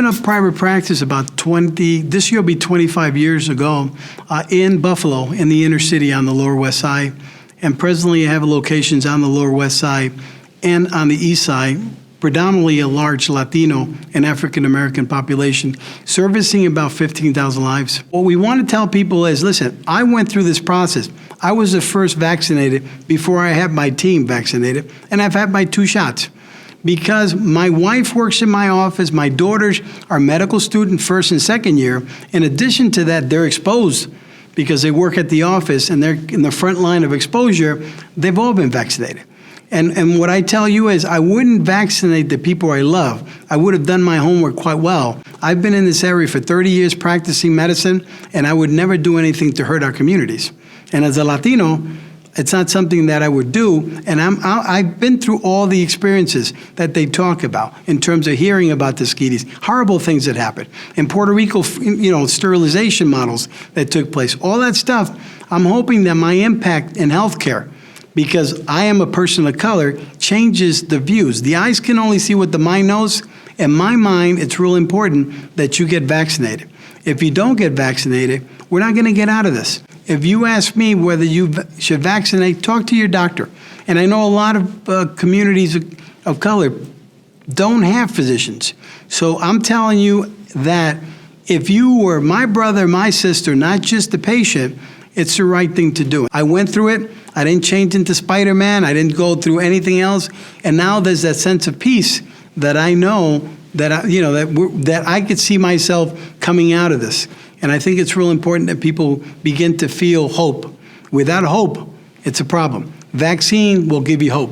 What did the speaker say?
opened up private practice about this year will be 25 years ago, in Buffalo, in the inner city on the Lower West Side. And presently I have locations on the Lower West Side and on the East Side, predominantly a large Latino and African American population, servicing about 15,000 lives. What we want to tell people is, listen, I went through this process. I was the first vaccinated before I had my team vaccinated, and I've had my 2 shots. Because my wife works in my office, my daughters are medical students, 1st and 2nd year. In addition to that, they're exposed because they work at the office and they're in the front line of exposure. They've all been vaccinated. And what I tell you is I wouldn't vaccinate the people I love. I would have done my homework quite well. I've been in this area for 30 years practicing medicine, and I would never do anything to hurt our communities. And as a Latino, it's not something that I would do. And I've been through all the experiences that they talk about in terms of hearing about the skeeties, horrible things that happened. In Puerto Rico, sterilization models that took place, all that stuff. I'm hoping that my impact in healthcare, because I am a person of color, changes the views. The eyes can only see what the mind knows. In my mind, it's real important that you get vaccinated. If you don't get vaccinated, we're not going to get out of this. If you ask me whether you should vaccinate, talk to your doctor. And I know a lot of communities of color don't have physicians. So I'm telling you that if you were my brother, my sister, not just the patient, it's the right thing to do. I went through it. I didn't change into Spider-Man. I didn't go through anything else. And now there's that sense of peace that I know that that I could see myself coming out of this. And I think it's real important that people begin to feel hope. Without hope, it's a problem. Vaccine will give you hope.